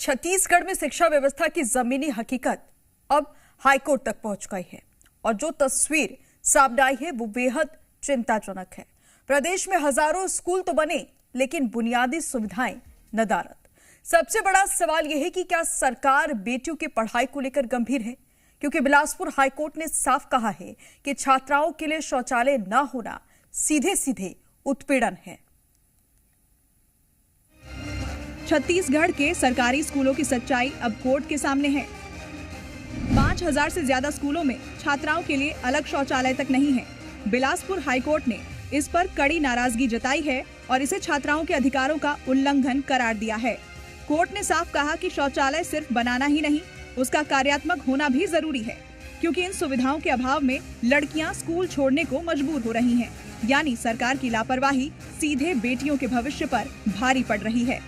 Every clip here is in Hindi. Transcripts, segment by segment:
छत्तीसगढ़ में शिक्षा व्यवस्था की जमीनी हकीकत अब हाईकोर्ट तक पहुंच गई है और जो तस्वीर सामने आई है वो बेहद चिंताजनक है। प्रदेश में हजारों स्कूल तो बने लेकिन बुनियादी सुविधाएं नदारद। सबसे बड़ा सवाल यह है कि क्या सरकार बेटियों की पढ़ाई को लेकर गंभीर है, क्योंकि बिलासपुर हाईकोर्ट ने साफ कहा है कि छात्राओं के लिए शौचालय न होना सीधे सीधे उत्पीड़न है। छत्तीसगढ़ के सरकारी स्कूलों की सच्चाई अब कोर्ट के सामने है। 5000 से ज्यादा स्कूलों में छात्राओं के लिए अलग शौचालय तक नहीं है। बिलासपुर हाईकोर्ट ने इस पर कड़ी नाराजगी जताई है और इसे छात्राओं के अधिकारों का उल्लंघन करार दिया है। कोर्ट ने साफ कहा कि शौचालय सिर्फ बनाना ही नहीं, उसका कार्यात्मक होना भी जरूरी है, क्योंकि इन सुविधाओं के अभाव में लड़कियां स्कूल छोड़ने को मजबूर हो रही हैं। यानी सरकार की लापरवाही सीधे बेटियों के भविष्य पर भारी पड़ रही है।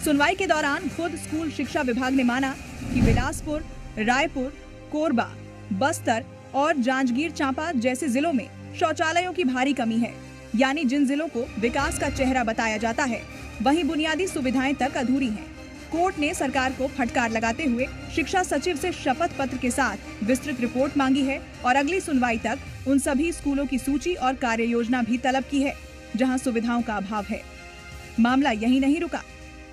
सुनवाई के दौरान खुद स्कूल शिक्षा विभाग ने माना कि बिलासपुर, रायपुर, कोरबा, बस्तर और जांजगीर चांपा जैसे जिलों में शौचालयों की भारी कमी है। यानी जिन जिलों को विकास का चेहरा बताया जाता है, वहीं बुनियादी सुविधाएं तक अधूरी हैं। कोर्ट ने सरकार को फटकार लगाते हुए शिक्षा सचिव से शपथ पत्र के साथ विस्तृत रिपोर्ट मांगी है और अगली सुनवाई तक उन सभी स्कूलों की सूची और कार्य योजना भी तलब की है जहां सुविधाओं का अभाव है। मामला यहीं नहीं रुका।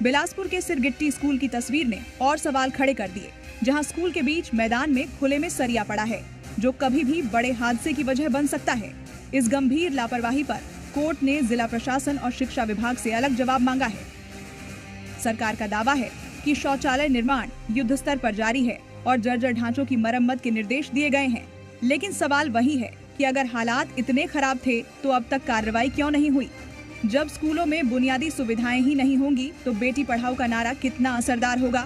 बिलासपुर के सिरगिट्टी स्कूल की तस्वीर ने और सवाल खड़े कर दिए, जहां स्कूल के बीच मैदान में खुले में सरिया पड़ा है, जो कभी भी बड़े हादसे की वजह बन सकता है। इस गंभीर लापरवाही पर कोर्ट ने जिला प्रशासन और शिक्षा विभाग से अलग जवाब मांगा है। सरकार का दावा है कि शौचालय निर्माण युद्ध स्तर पर जारी है और जर्जर ढांचों की मरम्मत के निर्देश दिए गए हैं, लेकिन सवाल वही है कि अगर हालात इतने खराब थे तो अब तक कार्रवाई क्यों नहीं हुई। जब स्कूलों में बुनियादी सुविधाएं ही नहीं होंगी तो बेटी पढ़ाओ का नारा कितना असरदार होगा।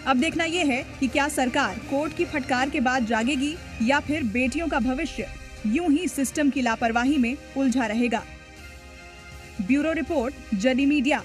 अब देखना यह है कि क्या सरकार कोर्ट की फटकार के बाद जागेगी या फिर बेटियों का भविष्य यूं ही सिस्टम की लापरवाही में उलझा रहेगा। ब्यूरो रिपोर्ट, जडी मीडिया।